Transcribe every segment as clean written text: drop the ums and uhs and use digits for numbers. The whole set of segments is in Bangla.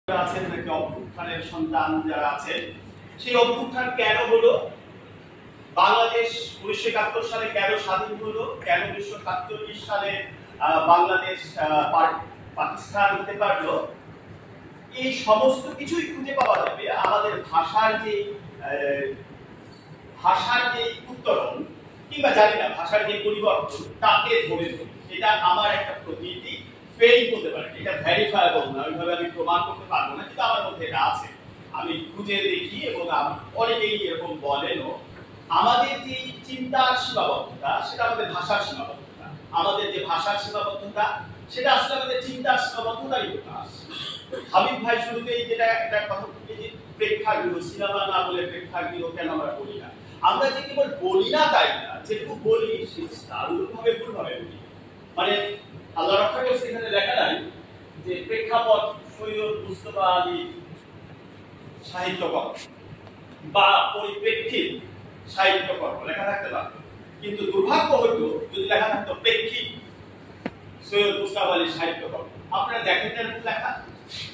আছেন নাকি অভ্যুত্থানের সন্তান যারা আছেন, সেই অভ্যুত্থান কেন হলো, বাংলাদেশ 1971 সালে কেন স্বাধীন হলো, কেন 1947 সালে বাংলাদেশ পাকিস্তান হতে পারলো, এই সমস্ত কিছুই খুঁজে পাওয়া যাবে আমাদের ভাষার যে উত্তরণ কিংবা জানি না ভাষার যে পরিবর্তন তাকে ধরে ধরে। এটা আমার একটা প্রতীতি ফেল করতে পারে, এটা ভেরিফায়েবল না, ওইভাবে আমি প্রমাণ করতে পারবো না, কিন্তু আমার মধ্যে এটা আছে। আমি খুঁজে দেখি এবং অনেকেই এরকম বলেনও। আমাদের যে চিন্তার সীমাবদ্ধতা সেটা আমাদের ভাষার সীমাবদ্ধতা, আমাদের যে ভাষার সীমাবদ্ধতা সেটা আসলে আমাদের চিন্তার সীমাবদ্ধতারই প্রকাশ। হাবিব ভাই শুরুতেই যেটা একটা কথা বলি যে প্রেক্ষাগৃহ, সিনেমা না বলে প্রেক্ষাগৃহ কেন আমরা বলি না। আমরা যে কেবল বলি না তাই না, যেটুকু বলি সেটা দারুণভাবে ভুলভাবে বলি। মানে আল্লাহ রক্ষা করছে এখানে লেখা নাই যে প্রেক্ষাপট সৈয়দ মুস্তফা আলী সাহিত্যকর্ম বা পরিপ্রেক্ষিত সাহিত্যকর্ম লেখা থাকতে পারত, কিন্তু দুর্ভাগ্য হইতো যদি লেখা থাকতো প্রেক্ষিত সৈয়দ মুস্তফা আলী সাহিত্যকর্ম। আপনারা দেখেন লেখা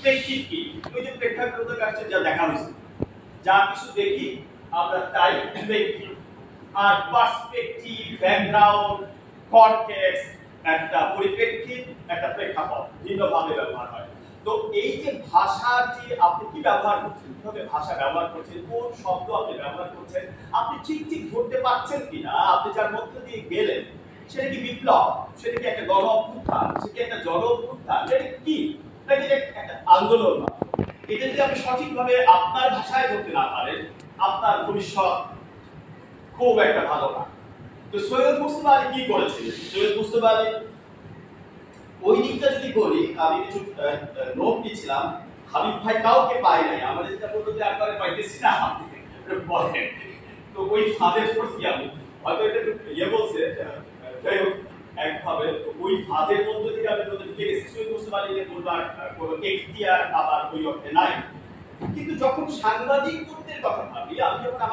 প্রেক্ষিত কি, ওই যে প্রেক্ষাগৃহের কাছে যা দেখা হয়েছে, যা কিছু দেখি আমরা তাই প্রেক্ষিত। আর পার্সপেক্টিভ, ব্যাকগ্রাউন্ড, কনটেক্সট, একটা পরিপ্রেক্ষিত, একটা প্রেক্ষাপট ভিন্নভাবে ব্যবহার হয়। তো এই যে ভাষার যে আপনি কি ব্যবহার করছেন, কিভাবে ভাষা ব্যবহার করছেন, কোন শব্দ আপনি ব্যবহার করছেন, আপনি ঠিক ঠিক ধরতে পারছেন কিনা, আপনি যার মধ্যে দিয়ে গেলেন সেটা কি বিপ্লব, সেটা কি একটা গণ অভ্যুত্থান, সেটা কি একটা জন অভ্যুত্থান, এটা কি নাকি একটা আন্দোলন। এটা যদি আপনি সঠিকভাবে আপনার ভাষায় ধরতে না পারেন, আপনার ভবিষ্যৎ খুব একটা ভালো না। তো সৈয়দ মুস্তফা আলী কি করেছিলেন? সৈয়দ মুস্তফা আলী ওই দিকটা যদি বলি, আমি কিছু নোট নিয়েছিলাম, হাবিব ভাই কাউকে পাই নাই, আমাদের যেটা বলতে যে একবারে পাইতেছি না বলেন, তো ওই ফাঁদে পড়ছি আমি, হয়তো এটা ইয়ে বলছে, যাই হোক একভাবে ওই ফাঁদের মধ্যে থেকে আমি ঢুকে গেছি। সৈয়দ মুস্তফা আলীকে বলবার কোনো এখতিয়ার আবার ওই অর্থে নাই। কিন্তু যখন সাংবাদিকদের কথা ভাবি, আমি যখন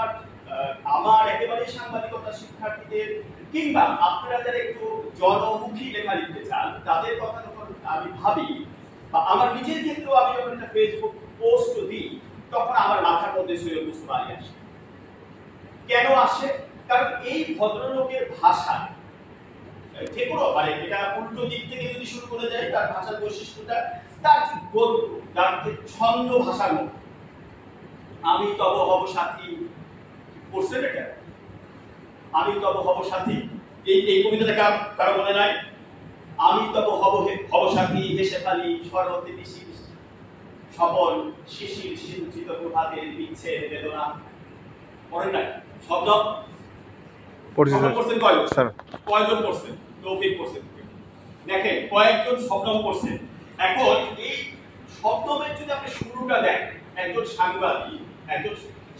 আমার একেবারে সাংবাদিকতা শিক্ষার্থীদের কিংবা আপনারা যারা একটু জনমুখী লেখা লিখতে চান তাদের কথা যখন আমি ভাবি, বা আমার নিজের ক্ষেত্রেও আমি যখন একটা ফেসবুক পোস্ট দিই, তখন আমার মাথার মধ্যে সৈয়দ মুস্তফা আলী আসে। কেন আসে? কারণ এই ভদ্রলোকের ভাষা যে কোনো, মানে এটা উল্টো দিক থেকে যদি শুরু করে যায়, তার ভাষার বৈশিষ্ট্যটা তার গল্প, তার ছন্দ ভাষার মতো। আমি তব হব সাথী, পড়ছেন এটা? আমি তব হব সাথী, এই কবিতাটা কারো মনে নাই? আমি তব হব সাথী, হেসে খালি শরতে বৃষ্টি সফল শিশির সিঞ্চিত প্রভাতের বিচ্ছেদ বেদনা। পড়েন নাই? শব্দ পড়ছেন কয়জন পড়ছেন? তৌফিক পড়ছেন। দেখেন কয়েকজন শব্দ পড়ছেন। এখন এই শব্দের যদি আপনি শুরুটা দেখেন, একজন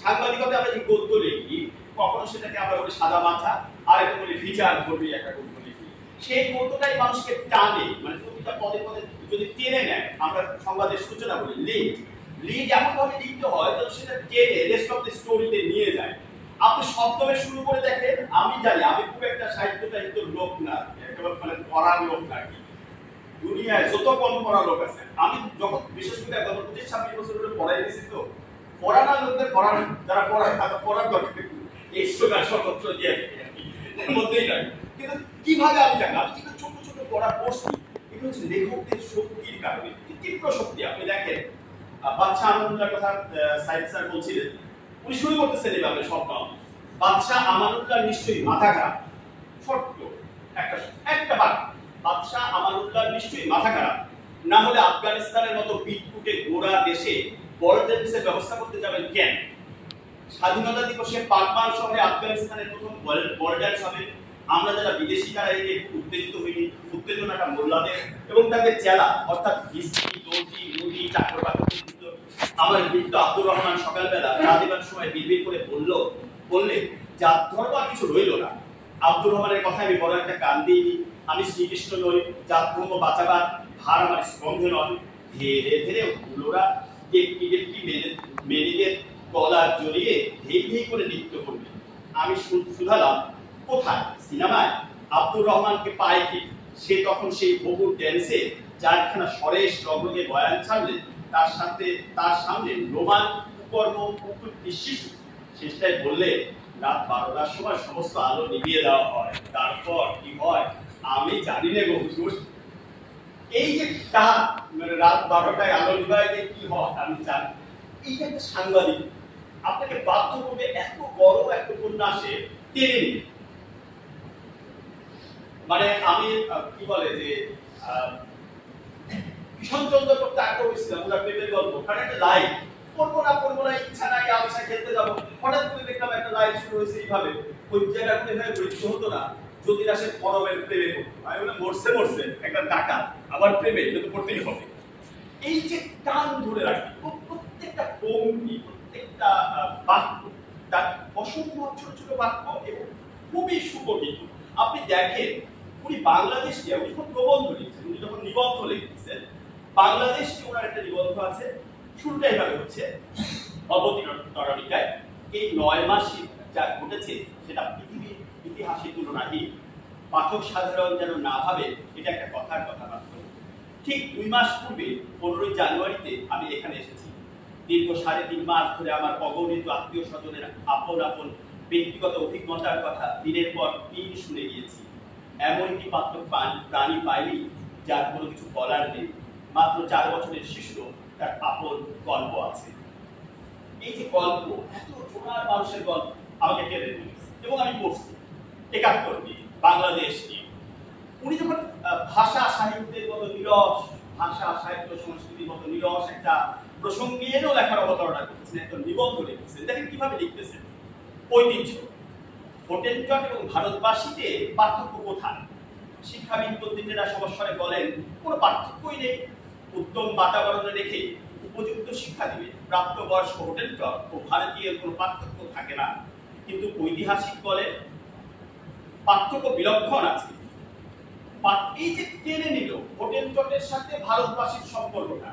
সাংবাদিকতা আমরা যে গদ্য লিখি, কখনো সেটাকে আমরা বলি সাদা মাথা, আর একটা বলি ফিচার ধরবি, একটা গদ্য লিখি, সেই গদ্যটাই মানুষকে টানে, মানে প্রতিটা পদে পদে যদি টেনে নেয়। আমরা সংবাদের সূচনা বলি লিড এমন ভাবে লিখতে হয় যেন সেটা টেনে রেস্ট অফ দ্য স্টোরিতে নিয়ে যায়। আপনি শব্দে শুরু করে দেখেন, আমি জানি আমি খুব একটা সাহিত্য লোক না, একেবারে মানে পড়ার লোক নাকি, দুনিয়ায় যত কম পড়া লোক আছে, আমি যখন বিশেষ করে 25-26 বছর ধরে পড়াই দিয়েছি, তো পড়ানা লোকদের যারা পড়ার দরকার এই সোনা সর্বত্র দিয়ে এর মধ্যেই নাই। কিন্তু কিভাবে আমি জানি, আমি কিন্তু ছোট ছোট পড়া পড়ছি, এটা হচ্ছে লেখকদের শক্তির কারণে, তীব্র শক্তি। আপনি দেখেন বাদশাহ আমানুল্লাহর কথা সাইদ স্যার বলছিলেন, উনি শুরু করতেছেন এইভাবে স্বপ্ন, বাদশাহ আমানুল্লাহ নিশ্চয়ই মাথা খারাপ, ছোট্ট একটা বাক্য, বাদশাহ আমানুল্লাহ নিশ্চয়ই মাথা খারাপ, না হলে আফগানিস্তানের মতো পিটকুটে গোড়া দেশে বড়দের দেশে ব্যবস্থা করতে যাবেন কেন? স্বাধীনতা দিবসে পাকবান শহরে আফগানিস্তানের প্রথম বল ড্যান্স হবে। আমরা যারা বিদেশি তারা এতে উত্তেজিত হইনি, উত্তেজনাটা মোল্লাদের এবং তাদের চেলা, অর্থাৎ ভিস্তি, দর্জি, মুদি, চাকরবাকর। আমার বৃদ্ধ আব্দুর রহমান সকালবেলা চা দেবার সময় বিড়বিড় করে বললে জাত ধর্ম আর কিছু রইল না। আব্দুর রহমানের কথা আমি বড় একটা কান দিইনি, আমি শ্রীকৃষ্ণ নই, জাত ধর্ম বাঁচাবার ভার আমার স্কন্ধে নয়। ধীরে ধীরে হুলোরা একটি মেয়েদের গলা জড়িয়ে ধেই ধেই করে নৃত্য করবে। আমি শুধালাম কোথায়? সিনেমায়। আব্দুর রহমানকে পায় কি? সে তখন সেই বহু ড্যান্সে চারখানা সরেশ রগকে বয়ান ছাড়লেন, তার সামনে রোমান কর্ম শিশু শেষটায় বললে রাত 12টার সময় সমস্ত আলো নিভিয়ে দেওয়া হয়, তারপর কি হয় আমি জানি না গো হুজুর। এই যে মানে রাত 12টায় আলো নিভায় যে কি হয় আমি জানি। এই যে একটা সাংবাদিক আপনাকে বাধ্য করবে এত বড় একটা উপন্যাসে টেনে নিতে। মানে আমি কি বলে যে ভীষণচন্দ্র করতে আগ্রহ হয়েছিলাম ওরা প্রেমের গল্প, কারণ একটা লাইন পড়বো না ইচ্ছা নাই, আলসা খেলতে যাবো, হঠাৎ করে দেখলাম একটা লাইন শুরু হয়েছে এইভাবে, ওই জায়গাগুলো এভাবে বৃত্ত হতো না যদি না সে ফরমের প্রেমে করতো। আমি বলে মরছে একটা ডাকাত আবার প্রেমে, এটা তো করতেই হবে। এই যে টান ধরে রাখি প্রত্যেকটা পঙ্ক্তি, প্রত্যেকটা বাক্য, তার অসম্ভব ছোট ছোট বাক্য এবং খুবই সুগঠিত। আপনি দেখেন উনি বাংলাদেশকে, উনি যখন প্রবন্ধ লিখছেন, উনি যখন নিবন্ধ লিখছেন, বাংলাদেশকে ওনার একটা নিবন্ধ আছে, শুরুটা এভাবে হচ্ছে অবতীর্ণিকায় এই 9 মাসে যা ঘটেছে সেটা পৃথিবীর ইতিহাসে তুলনাহীন, পাঠক সাধারণ যেন না ভাবে এটা একটা কথার কথা মাত্র। ঠিক 2 মাস পূর্বে 15 জানুয়ারিতে আমি এখানে এসেছি। দীর্ঘ 3.5 মাস ধরে আমার অগণিত আত্মীয় স্বজনের আপন ব্যক্তিগত অভিজ্ঞতার কথা দিনের পর দিন শুনে গিয়েছি। এমন একটি পাত্র প্রাণী পাইনি যার কোনো কিছু বলার নেই। মাত্র 4 বছরের শিশু তার আপন গল্প আছে। এই যে গল্প, এত জোনার মানুষের গল্প আমাকে টেনে নিয়েছে এবং আমি পড়ছি 71 নিয়ে, বাংলাদেশ নিয়ে। উনি যখন ভাষা সাহিত্যের মতো নিরস, ভাষা সাহিত্য সংস্কৃতির মতো নিরস একটা প্রসঙ্গ নিয়েও লেখার অবতারণা করছেন, একটা নিবন্ধ লিখছেন, দেখেন কিভাবে লিখতেছেন। ঐতিহ্য, হোটেলজট এবং ভারতবাসীতে পার্থক্য কোথায়? শিক্ষাবিদ পণ্ডিতেরা সমস্যায় বলেন কোনো পার্থক্যই নেই, উত্তম বাতাবরণে রেখে উপযুক্ত শিক্ষা দিবে প্রাপ্তবয়স্ক হোটেলজট ও ভারতীয় কোনো পার্থক্য থাকে না। কিন্তু ঐতিহাসিক বলেন পার্থক্য বিলক্ষণ আছে। এই যে টেনে নিল হোটেলজটের সাথে ভারতবাসীর সম্পর্কটা,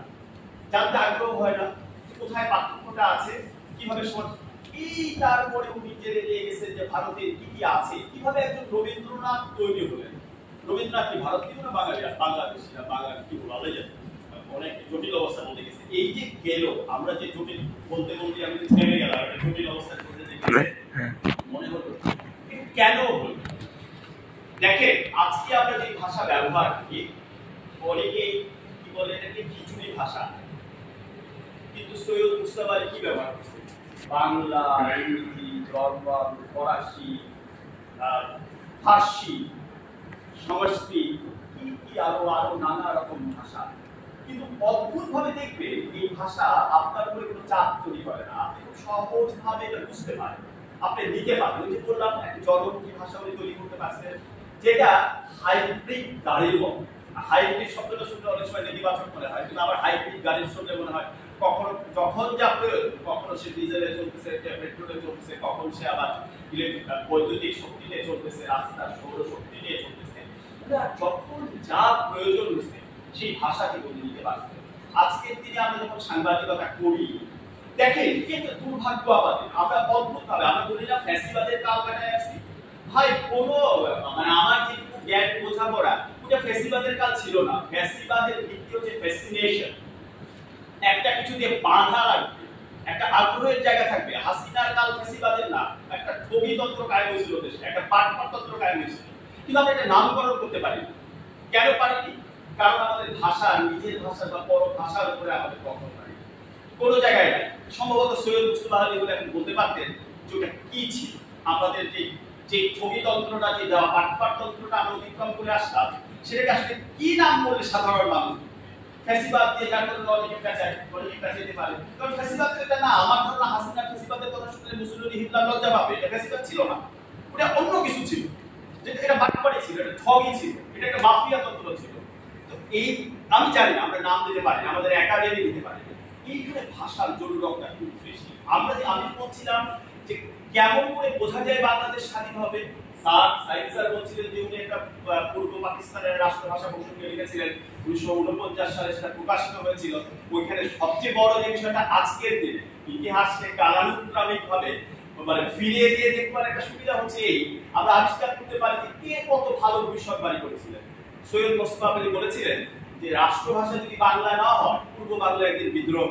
জানতে আগ্রহ হয় না কোথায় পার্থক্যটা আছে, কিভাবে এই তারপরে উনি জেনে নিয়ে গেছেন যে ভারতের কি কি আছে, কিভাবে একজন রবীন্দ্রনাথ তৈরি হলেন। রবীন্দ্রনাথ কি ভারতীয় না বাঙালি? বাংলাদেশি না বাঙালি, কি বলা যায়, অনেক জটিল অবস্থা বলতে গেছে। এই যে গেল, আমরা যে জটিল বলতে আমি থেমে গেলাম, একটা জটিল অবস্থার মধ্যে মনে হলো কেন হলো। দেখেন আজকে আমরা যে ভাষা ব্যবহার করি, অনেকে কি বলে এটাকে খিচুড়ি ভাষা, কিন্তু সৈয়দ মুস্তাফা আলী কি ব্যবহার করছে? বাংলা, ইংরেজি, জার্মান, ফরাসি, ফার্সি, সংস্কৃত, কি আরো নানা রকম ভাষা। কিন্তু অদ্ভুত ভাবে দেখবে এই ভাষা আপনার উপরে কোনো চাপ তৈরি করে না, আপনি খুব সহজ ভাবে এটা বুঝতে পারেন, আপনি নিতে পারেন। ওই যে বললাম একটা জনমুখী ভাষা উনি তৈরি করতে পারছেন, যেটা হাইব্রিড গাড়ির মতো। হাইব্রিড শব্দটা শুনলে অনেক সময় নেতিবাচক মনে হয়, কিন্তু আবার হাইব্রিড গাড়ির শুনলে মনে হয় কখনো যখন যা প্রয়োজন, কখনো সে ডিজেলে চলতেছে, পেট্রোলে চলতেছে, কখন সে আবার বৈদ্যুতিক শক্তিতে চলতেছে, রাস্তার সৌরশক্তি নিয়ে চলতেছে। যখন যা প্রয়োজন হচ্ছে সেই ভাষাকে বলে নিতে পারছে। আজকের দিনে আমরা যখন সাংবাদিকতা করি, দেখেন কিন্তু দুর্ভাগ্য আমাদের, আমরা অদ্ভুত ভাবে আমরা বলি না ফ্যাসিবাদের কাল কাটায় আসছি। ভাই কোনো মানে আমার যে জ্ঞান বোঝাপড়া, ওটা ফ্যাসিবাদের কাল ছিল না। ফ্যাসিবাদের ভিত্তি হচ্ছে ফ্যাসিনেশন, একটা কিছু দিয়ে বাঁধা রাখবে, একটা আগ্রহের জায়গা থাকবে। হাসিনার কাল ফ্যাসিবাদের না, একটা ঠগিতন্ত্র কায়েম হয়েছিল দেশে, একটা পাটপাটতন্ত্র কায়েম হয়েছিল, কিন্তু আমরা এটা নামকরণ করতে পারি। কেন পারিনি? কারণ আমাদের ভাষা, নিজের ভাষা বা পর ভাষার উপরে আমাদের কখনো নাই, কোনো জায়গায় নাই। সম্ভবত সৈয়দ মুস্তাফা আলী বলে এখন বলতে পারতেন যে ওটা কি ছিল। আমাদের যে ঠগিতন্ত্রটা, যে পাটপাটতন্ত্রটা আমরা অতিক্রম করে আসলাম, সেটাকে আসলে কি নাম বললে সাধারণ মানুষ ফ্যাসিবাদ দিয়ে যার কারণে অনেকে কাছে পারে। কারণ ফ্যাসিবাদ এটা না, আমার ধারণা হাসিনা ফ্যাসিবাদের কথা শুনলে মুসলিম হিটলার লজ্জা পাবে। এটা ফ্যাসিবাদ ছিল না, ওটা অন্য কিছু ছিল, যেটা এটা বাটপাড়ি ছিল, এটা ঠগই ছিল, এটা একটা মাফিয়া তন্ত্র ছিল। তো এই আমি জানি না, আমরা নাম দিতে পারি, আমাদের একাডেমি দিতে পারি, এইখানে ভাষার জরুরতটা খুব বেশি। আমি বলছিলাম যে কেমন করে বোঝা যায় বাংলাদেশ স্বাধীন হবে। সাইদ স্যার বলছিলেন যে উনি একটা পূর্ব পাকিস্তানের রাষ্ট্রভাষা প্রসঙ্গে লিখেছিলেন, 1949 সালে সেটা প্রকাশিত হয়েছিল। ওইখানে সবচেয়ে বড় যে বিষয়টা আজকের দিনে ইতিহাসকে কালানুক্রমিক ভাবে মানে ফিরিয়ে দিয়ে দেখবার একটা সুবিধা হচ্ছে এই, আমরা আবিষ্কার করতে পারি যে কে কত ভালো ভবিষ্যৎবাণী করেছিলেন। সৈয়দ মুস্তাফা আলী বলেছিলেন যে রাষ্ট্রভাষা যদি বাংলা না হয় পূর্ব বাংলায় একদিন বিদ্রোহ